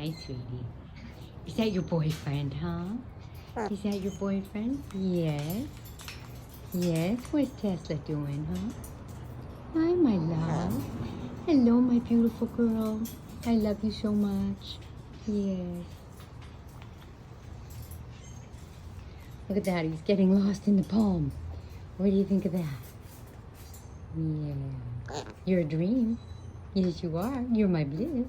Hi, sweetie. Is that your boyfriend, huh? Is that your boyfriend? Yes. Yes. What's Tesla doing, huh? Hi, my love. Hello, my beautiful girl. I love you so much. Yes. Look at that. He's getting lost in the palm. What do you think of that? Yeah. You're a dream. Yes, you are. You're my Bliss.